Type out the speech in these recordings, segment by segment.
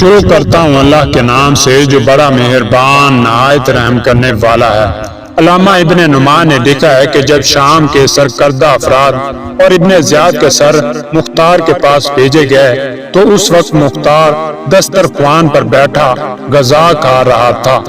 شروع کرتا ہوں اللہ کے نام سے جو بڑا مہربان نہایت رحم کرنے والا ہے۔ علامہ ابن نعمان نے لکھا ہے کہ جب شام کے سرکردہ افراد اور ابن زیاد کے سر مختار کے پاس بھیجے گئے تو اس وقت مختار دسترخوان پر بیٹھا غذا کھا رہا تھا۔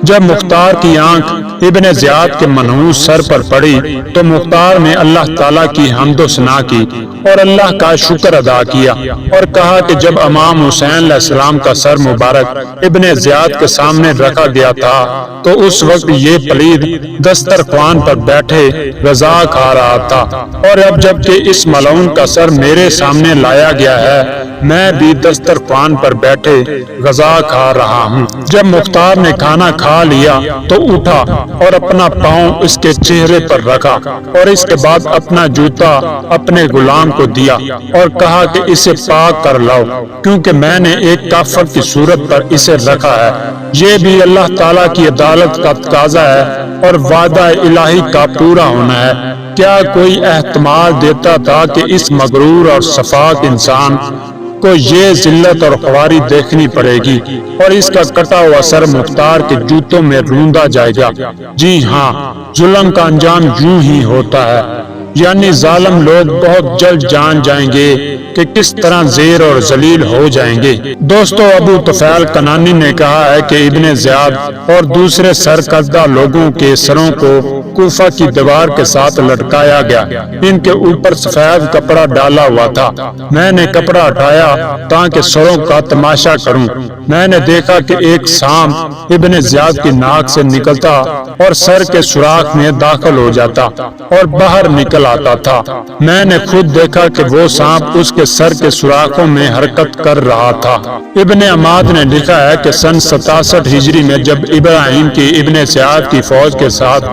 جب مختار کی آنکھ ابن زیاد کے منحوس سر پر پڑی تو مختار نے اللہ تعالیٰ کی حمد و ثنا کی اور اللہ کا شکر ادا کیا اور کہا کہ جب امام حسین علیہ السلام کا سر مبارک ابن زیاد کے سامنے رکھا گیا تھا تو اس وقت یہ پلید دسترخوان پر بیٹھے غذا کھا رہا تھا، اور اب جب کہ اس ملعون کا سر میرے سامنے لایا گیا ہے میں بھی دسترخوان پر بیٹھے غذا کھا رہا ہوں۔ جب مختار نے کھانا کھا لیا تو اٹھا اور اپنا پاؤں اس کے چہرے پر رکھا اور اس کے بعد اپنا جوتا اپنے غلام کو دیا اور کہا کہ اسے پاک کر لاؤ، کیونکہ میں نے ایک کافر کی صورت پر اسے رکھا ہے۔ یہ بھی اللہ تعالیٰ کی عدالت کا تقاضا ہے اور وعدہ الہی کا پورا ہونا ہے۔ کیا کوئی احتمال دیتا تھا کہ اس مغرور اور سفاک انسان کو یہ ذلت اور خواری دیکھنی پڑے گی اور اس کا کٹا ہوا سر مختار کے جوتوں میں روندا جائے گا؟ جی ہاں، ظلم کا انجام یوں ہی ہوتا ہے، یعنی ظالم لوگ بہت جلد جان جائیں گے کہ کس طرح زیر اور ذلیل ہو جائیں گے۔ دوستو، ابو طفیل کنانی نے کہا ہے کہ ابن زیاد اور دوسرے سرکردہ لوگوں کے سروں کو کوفہ کی دیوار کے ساتھ لٹکایا گیا۔ ان کے اوپر سفید کپڑا ڈالا ہوا تھا۔ میں نے کپڑا ہٹایا تاکہ سروں کا تماشا کروں۔ میں نے دیکھا کہ ایک سانپ ابن زیاد کی ناک سے نکلتا اور سر کے سوراخ میں داخل ہو جاتا اور باہر نکل آتا تھا۔ میں نے خود دیکھا کہ وہ سانپ اس کے سر کے سوراخوں میں حرکت کر رہا تھا۔ ابن عماد نے لکھا ہے کہ سن 67 ہجری میں جب ابراہیم کی ابن زیاد کی فوج کے ساتھ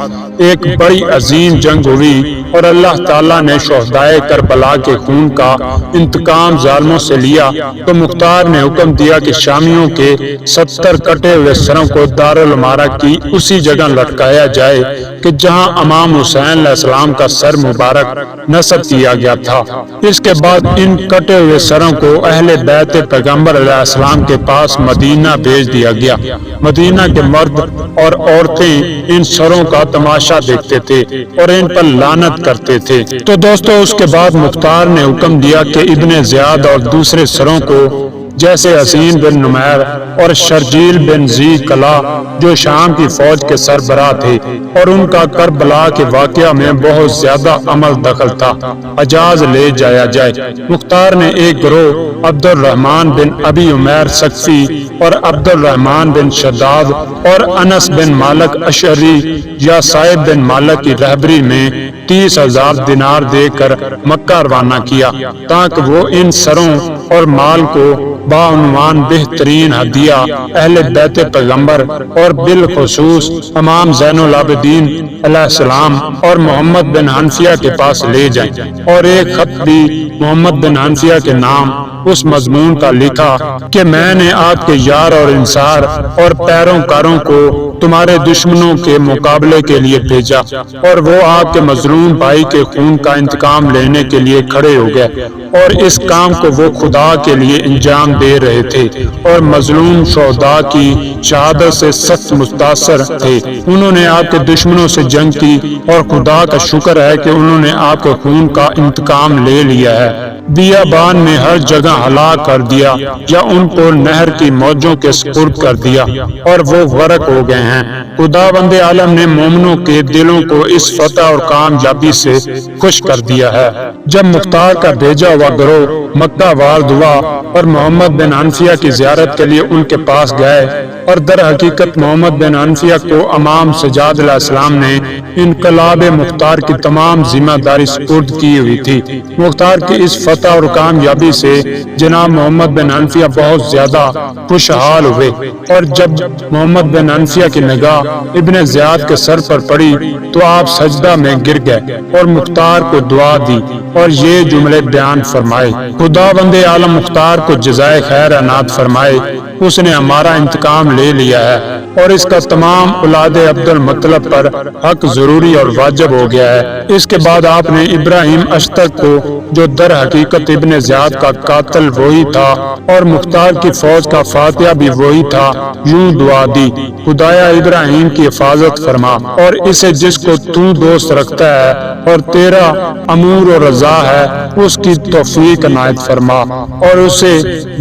ایک بڑی عظیم جنگ ہوئی اور اللہ تعالیٰ نے شہدائے کربلا کے خون کا انتقام ظالموں سے لیا تو مختار نے حکم دیا کہ شامیوں کے 70 کٹے ہوئے سروں کو دارالعمارہ کی اسی جگہ لٹکایا جائے کہ جہاں امام حسین علیہ السلام کا سر مبارک نصب کیا گیا تھا۔ اس کے بعد ان کٹے ہوئے سروں کو اہل بیت پیغمبر علیہ السلام کے پاس مدینہ بھیج دیا گیا۔ مدینہ کے مرد اور عورتیں ان سروں کا تماشا دیکھتے تھے اور ان پر لعنت کرتے تھے۔ تو دوستو، اس کے بعد مختار نے حکم دیا کہ ابن زیاد اور دوسرے سروں کو جیسے حسین بن نمیر اور شرجیل بن ذی کلا جو شام کی فوج کے سربراہ تھے اور ان کا کربلا کے واقعہ میں بہت زیادہ عمل دخل تھا، حجاز لے جایا جائے۔ مختار نے ایک گروہ عبد الرحمن بن ابی عمیر ثقفی اور عبد الرحمن بن شداد اور انس بن مالک اشعری یا صائب بن مالک کی رہبری میں 30,000 دینار دے کر مکہ روانہ کیا تاکہ وہ ان سروں اور مال کو بعنوان بہترین ہدیہ اہل بیت پیغمبر اور بالخصوص امام زین العابدین علیہ السلام اور محمد بن حنفیہ کے پاس لے جائیں، اور ایک خط بھی محمد بن حنفیہ کے نام اس مضمون کا لکھا کہ میں نے آپ کے یار اور انصار اور پیروکاروں کو تمہارے دشمنوں کے مقابلے کے لیے بھیجا اور وہ آپ کے مظلوم بھائی کے خون کا انتقام لینے کے لیے کھڑے ہو گئے، اور اس کام کو وہ خدا کے لیے انجام دے رہے تھے اور مظلوم شہداء کی شہادت سے سخت متاثر تھے۔ انہوں نے آپ کے دشمنوں سے جنگ کی اور خدا کا شکر ہے کہ انہوں نے آپ کے خون کا انتقام لے لیا ہے، بیابان میں ہر جگہ ہلاک کر دیا یا ان کو نہر کی موجوں کے سپرد کر دیا اور وہ غرق ہو گئے ہیں۔ خداوند عالم نے مومنوں کے دلوں کو اس فتح اور کامیابی سے خوش کر دیا ہے۔ جب مختار کا بھیجا ہوا گروہ مکہ وارد ہوا اور محمد بن حنفیہ کی زیارت کے لیے ان کے پاس گئے، اور در حقیقت محمد بن حنفیہ کو امام سجاد علیہ السلام نے انقلاب مختار کی تمام ذمہ داری سپرد کی ہوئی تھی۔ مختار کی اس فتح اور کامیابی سے جناب محمد بن حنفیہ بہت زیادہ خوشحال ہوئے، اور جب محمد بن حنفیہ کی نگاہ ابن زیاد کے سر پر پڑی تو آپ سجدہ میں گر گئے اور مختار کو دعا دی اور یہ جملے بیان فرمائے: خداوند عالم مختار کو جزائے خیر عنایت فرمائے اس نے ہمارا انتقام لے لیا ہے اور اس کا تمام اولاد عبد المطلب پر حق ضروری اور واجب ہو گیا ہے۔ اس کے بعد آپ نے ابراہیم اشتق کو، جو در حقیقت ابن زیاد کا قاتل وہی تھا اور مختار کی فوج کا فاتحہ بھی وہی تھا، یوں دعا دی: خدایا ابراہیم کی حفاظت فرما اور اسے جس کو تو دوست رکھتا ہے اور تیرا امور و رضا ہے اس کی توفیق عنایت فرما اور اسے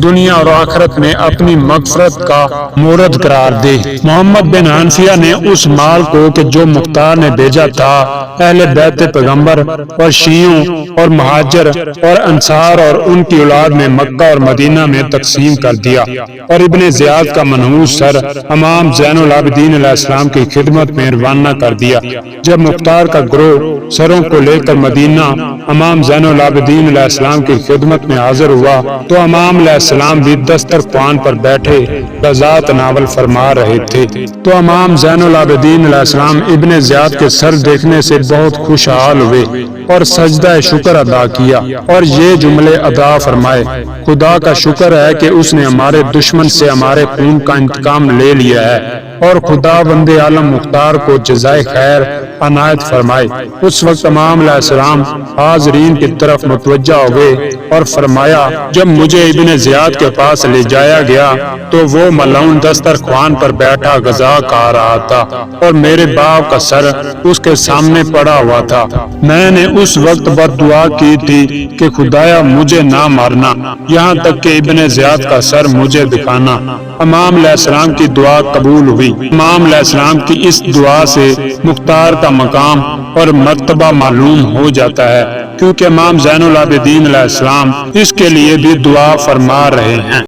دنیا اور آخرت میں اپنی مغفرت کا مورد قرار دے۔ محمد بن حنفیہ نے اس مال کو کہ جو مختار نے بھیجا تھا اہل بیت پیغمبر اور شیعوں اور مہاجر اور انصار اور ان کی اولاد میں مکہ اور مدینہ میں تقسیم کر دیا اور ابن زیاد کا منحوس سر امام زین العابدین علیہ السلام کی خدمت میں روانہ کر دیا۔ جب مختار کا گروہ سروں کو لے کر مدینہ امام زین العابدین علیہ السلام کی خدمت میں حاضر ہوا تو امام علیہ السلام بھی دسترخوان پر بیٹھے غذا تناول فرما رہے تھے، تو امام زین العابدین علیہ السلام ابن زیاد کے سر دیکھنے سے بہت خوشحال ہوئے اور سجدہ شکر ادا کیا اور یہ جملے ادا فرمائے: خدا کا شکر ہے کہ اس نے ہمارے دشمن سے ہمارے خون کا انتقام لے لیا ہے اور خدا بند عالم مختار کو جزائے خیر عنایت فرمائے۔ اس وقت امام علیہ السلام حاضرین کی طرف متوجہ ہوئے اور فرمایا: جب مجھے ابن زیاد کے پاس لے جایا گیا تو وہ ملعون دسترخوان پر بیٹھا غذا کھا رہا تھا اور میرے باپ کا سر اس کے سامنے پڑا ہوا تھا۔ میں نے اس وقت بد دعا کی تھی کہ خدایا مجھے نہ مارنا یہاں تک کہ ابن زیاد کا سر مجھے دکھانا۔ امام علیہ السلام کی دعا قبول ہوئی۔ امام علیہ السلام کی اس دعا سے مختار کا مقام اور مرتبہ معلوم ہو جاتا ہے، کیونکہ امام زین العابدین علیہ السلام اس کے لیے بھی دعا فرما رہے ہیں۔